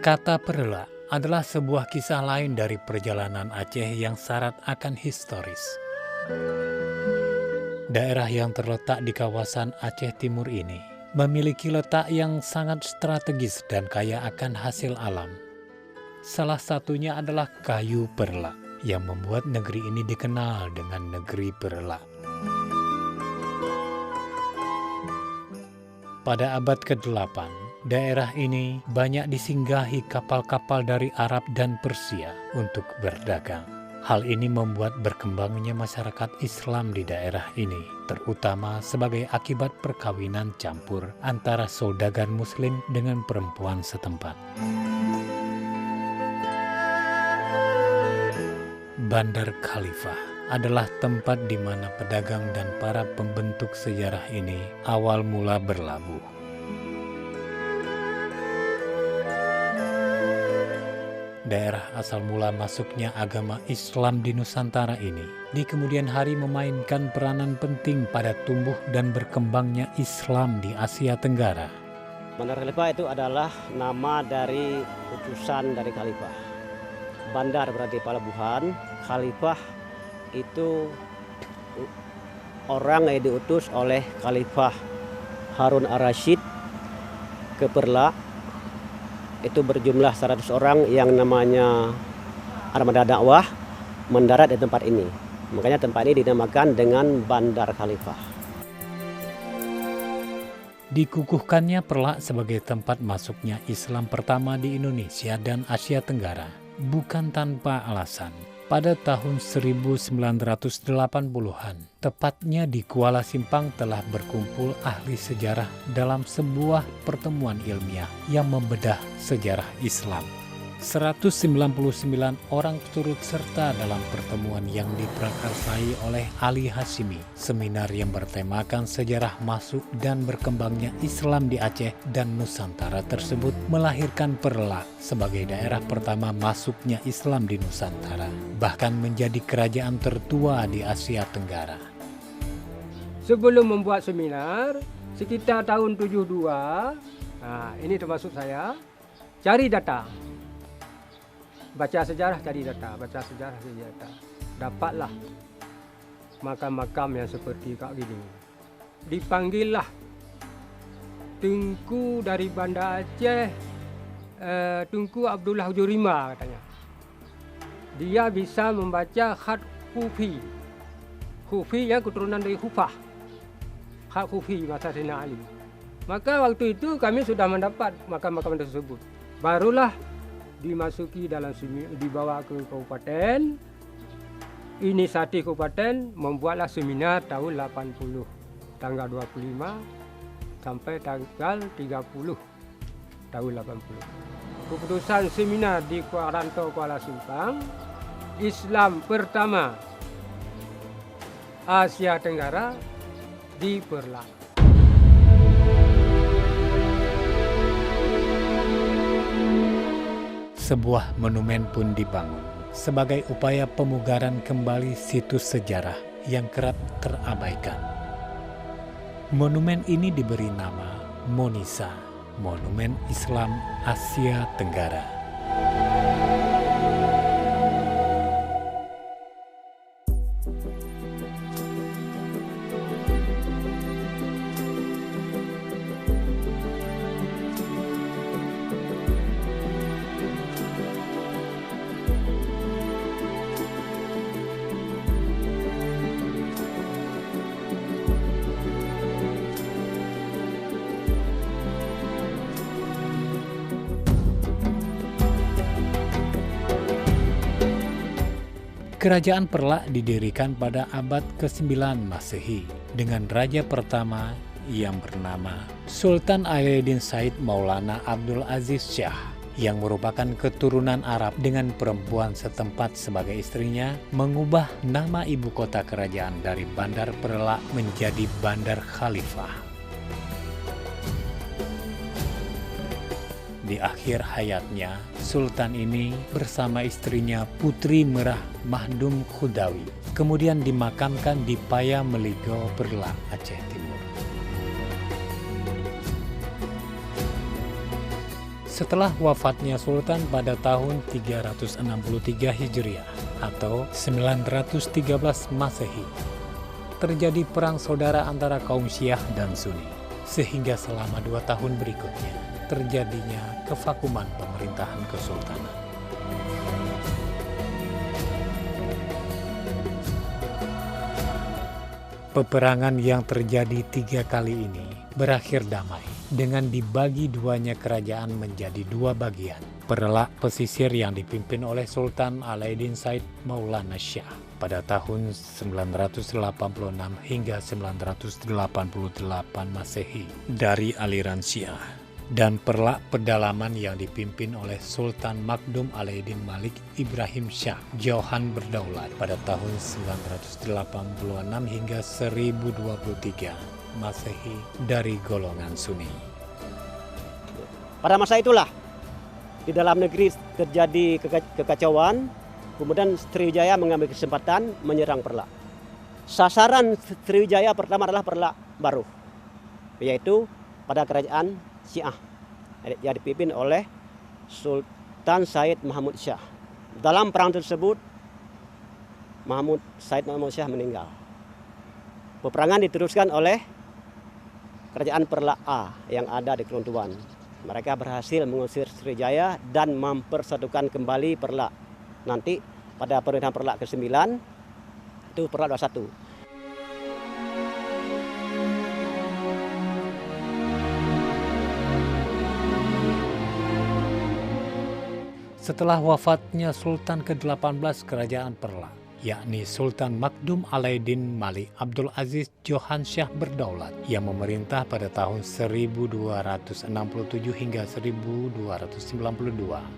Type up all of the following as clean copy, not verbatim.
Kata Perla adalah sebuah kisah lain dari perjalanan Aceh yang syarat akan historis. Daerah yang terletak di kawasan Aceh Timur ini memiliki letak yang sangat strategis dan kaya akan hasil alam. Salah satunya adalah kayu perla yang membuat negeri ini dikenal dengan negeri perla. Pada abad ke-8, daerah ini banyak disinggahi kapal-kapal dari Arab dan Persia untuk berdagang. Hal ini membuat berkembangnya masyarakat Islam di daerah ini, terutama sebagai akibat perkawinan campur antara saudagar Muslim dengan perempuan setempat. Bandar Khalifah adalah tempat di mana pedagang dan para pembentuk sejarah ini awal mula berlabuh. Daerah asal mula masuknya agama Islam di Nusantara ini di kemudian hari memainkan peranan penting pada tumbuh dan berkembangnya Islam di Asia Tenggara. Bandar Khalifah itu adalah nama dari utusan dari Khalifah. Bandar berarti pelabuhan, Khalifah itu orang yang diutus oleh Khalifah Harun ar-Rasyid ke Perla. Itu berjumlah 100 orang yang namanya armada dakwah mendarat di tempat ini. Makanya tempat ini dinamakan dengan Bandar Khalifah. Dikukuhkannya Perla sebagai tempat masuknya Islam pertama di Indonesia dan Asia Tenggara bukan tanpa alasan. Pada tahun 1980-an, tepatnya di Kuala Simpang telah berkumpul ahli sejarah dalam sebuah pertemuan ilmiah yang membedah sejarah Islam. 199 orang turut serta dalam pertemuan yang diprakarsai oleh Ali Hashimi, seminar yang bertemakan sejarah masuk dan berkembangnya Islam di Aceh dan Nusantara tersebut melahirkan Perla sebagai daerah pertama masuknya Islam di Nusantara, bahkan menjadi kerajaan tertua di Asia Tenggara. Sebelum membuat seminar, sekitar tahun 72, ini termasuk saya, cari data. Baca sejarah cari data, dapatlah makam-makam yang seperti kak gini. Dipanggillah Tunku dari Banda Aceh, Tunku Abdullah Hujurima katanya. Dia bisa membaca khat Khufi. Khufi yang keturunan dari Khufah. Khat Khufi masa Sayyidina Ali. Maka waktu itu kami sudah mendapat makam-makam tersebut. Barulah dimasuki dalam dibawa ke kabupaten. Inisiatif kabupaten membuatlah seminar tahun 80, tanggal 25 sampai tanggal 30 tahun 80. Keputusan seminar di Rantau Kuala Simpang, Islam pertama Asia Tenggara di Perla. Sebuah monumen pun dibangun sebagai upaya pemugaran kembali situs sejarah yang kerap terabaikan. Monumen ini diberi nama Monisa, Monumen Islam Asia Tenggara. Kerajaan Perla didirikan pada abad ke-9 Masehi dengan raja pertama yang bernama Sultan Alauddin Said Maulana Abdul Aziz Shah yang merupakan keturunan Arab dengan perempuan setempat sebagai istrinya, mengubah nama ibu kota kerajaan dari Bandar Perla menjadi Bandar Khalifah. Di akhir hayatnya, Sultan ini bersama istrinya Putri Merah Mahdum Khudawi kemudian dimakamkan di Paya Meligo, Perla, Aceh Timur. Setelah wafatnya Sultan pada tahun 363 Hijriah atau 913 Masehi, terjadi perang saudara antara kaum Syiah dan Sunni, sehingga selama 2 tahun berikutnya terjadinya kevakuman pemerintahan kesultanan. Peperangan yang terjadi 3 kali ini berakhir damai dengan dibagi duanya kerajaan menjadi 2 bagian. Perlak pesisir yang dipimpin oleh Sultan Alauddin Said Maulana Shah pada tahun 986 hingga 988 Masehi dari aliran Syiah, dan perlak pedalaman yang dipimpin oleh Sultan Makdum Alauddin Malik Ibrahim Shah Johan Berdaulat pada tahun 986 hingga 1023 Masehi dari golongan Sunni. Pada masa itulah di dalam negeri terjadi kekacauan, kemudian Sriwijaya mengambil kesempatan menyerang Perlak. Sasaran Sriwijaya pertama adalah Perlak Baru, yaitu pada kerajaan Syiah yang dipimpin oleh Sultan Said Mahmud Shah. Dalam perang tersebut Said Mahmud Shah meninggal. Peperangan diteruskan oleh kerajaan Perlak A yang ada di Keluntuan. Mereka berhasil mengusir Sriwijaya dan mempersatukan kembali Perlak. Nanti pada pemerintahan Perlak ke-9 itu Perlak 21. Setelah wafatnya Sultan ke-18 Kerajaan Perlak, yakni Sultan Makdum Alauddin Malik Abdul Aziz Johan Shah Berdaulat yang memerintah pada tahun 1267 hingga 1292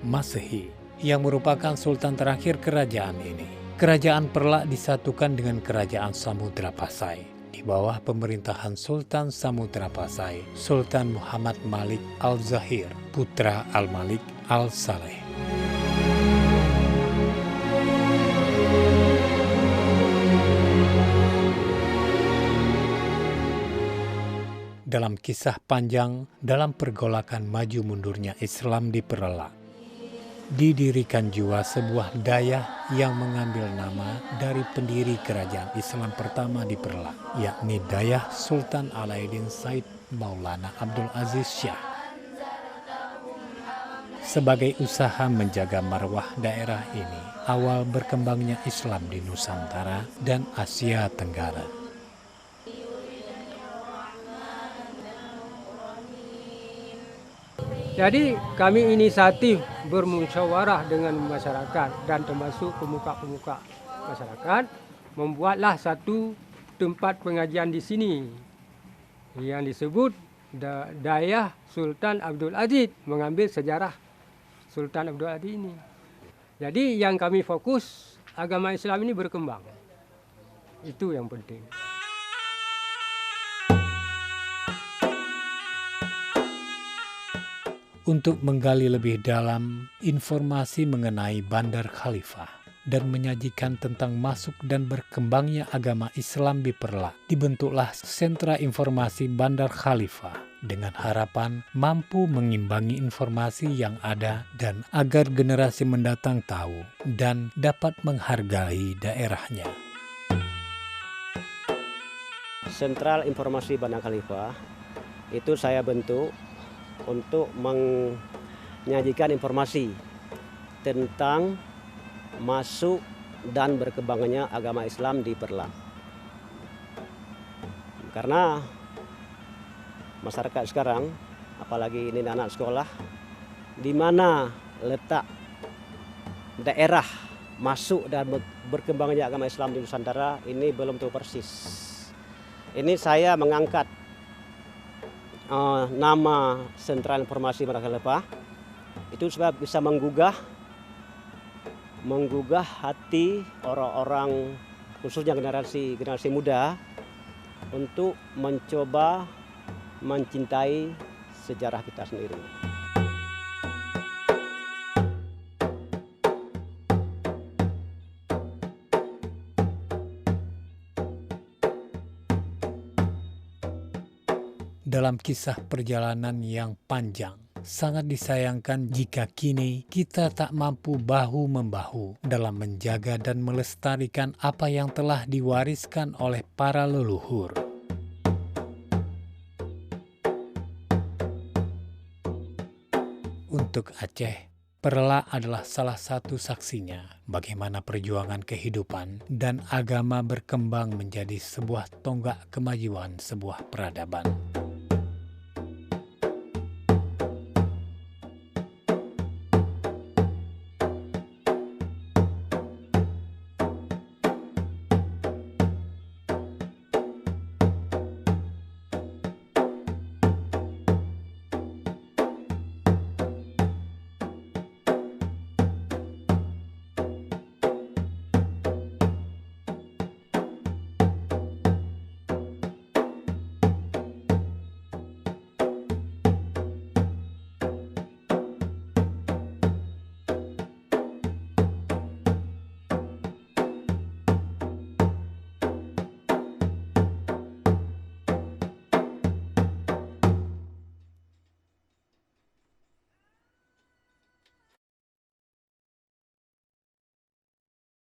Masehi, yang merupakan Sultan terakhir kerajaan ini. Kerajaan Perlak disatukan dengan Kerajaan Samudra Pasai di bawah pemerintahan Sultan Samudra Pasai, Sultan Muhammad Malik Al-Zahir, putra Al-Malik Al-Saleh. Dalam kisah panjang dalam pergolakan maju mundurnya Islam di Perlak, didirikan juga sebuah dayah yang mengambil nama dari pendiri kerajaan Islam pertama di Perlak, yakni dayah Sultan Alauddin Said Maulana Abdul Aziz Shah. Sebagai usaha menjaga marwah daerah ini, awal berkembangnya Islam di Nusantara dan Asia Tenggara. Jadi kami inisiatif bermusyawarah dengan masyarakat dan termasuk pemuka-pemuka masyarakat, membuatlah satu tempat pengajian di sini yang disebut Dayah Sultan Abdul Aziz, mengambil sejarah Sultan Abdul Aziz ini. Jadi yang kami fokus, agama Islam ini berkembang. Itu yang penting. Untuk menggali lebih dalam informasi mengenai Bandar Khalifah dan menyajikan tentang masuk dan berkembangnya agama Islam di Perlak, dibentuklah Sentra Informasi Bandar Khalifah dengan harapan mampu mengimbangi informasi yang ada dan agar generasi mendatang tahu dan dapat menghargai daerahnya. Sentral Informasi Bandar Khalifah itu saya bentuk untuk menyajikan informasi tentang masuk dan berkembangnya agama Islam di Perlak. Karena masyarakat sekarang, apalagi ini anak sekolah, di mana letak daerah masuk dan berkembangnya agama Islam di Nusantara ini belum tahu persis. Ini saya mengangkat nama Sentral Informasi Bandar Khalifah itu supaya bisa menggugah hati orang-orang, khususnya generasi muda, untuk mencoba mencintai sejarah kita sendiri. Dalam kisah perjalanan yang panjang Sangat disayangkan jika kini kita tak mampu bahu-membahu dalam menjaga dan melestarikan apa yang telah diwariskan oleh para leluhur. Untuk Aceh, Perla adalah salah satu saksinya bagaimana perjuangan kehidupan dan agama berkembang menjadi sebuah tonggak kemajuan sebuah peradaban.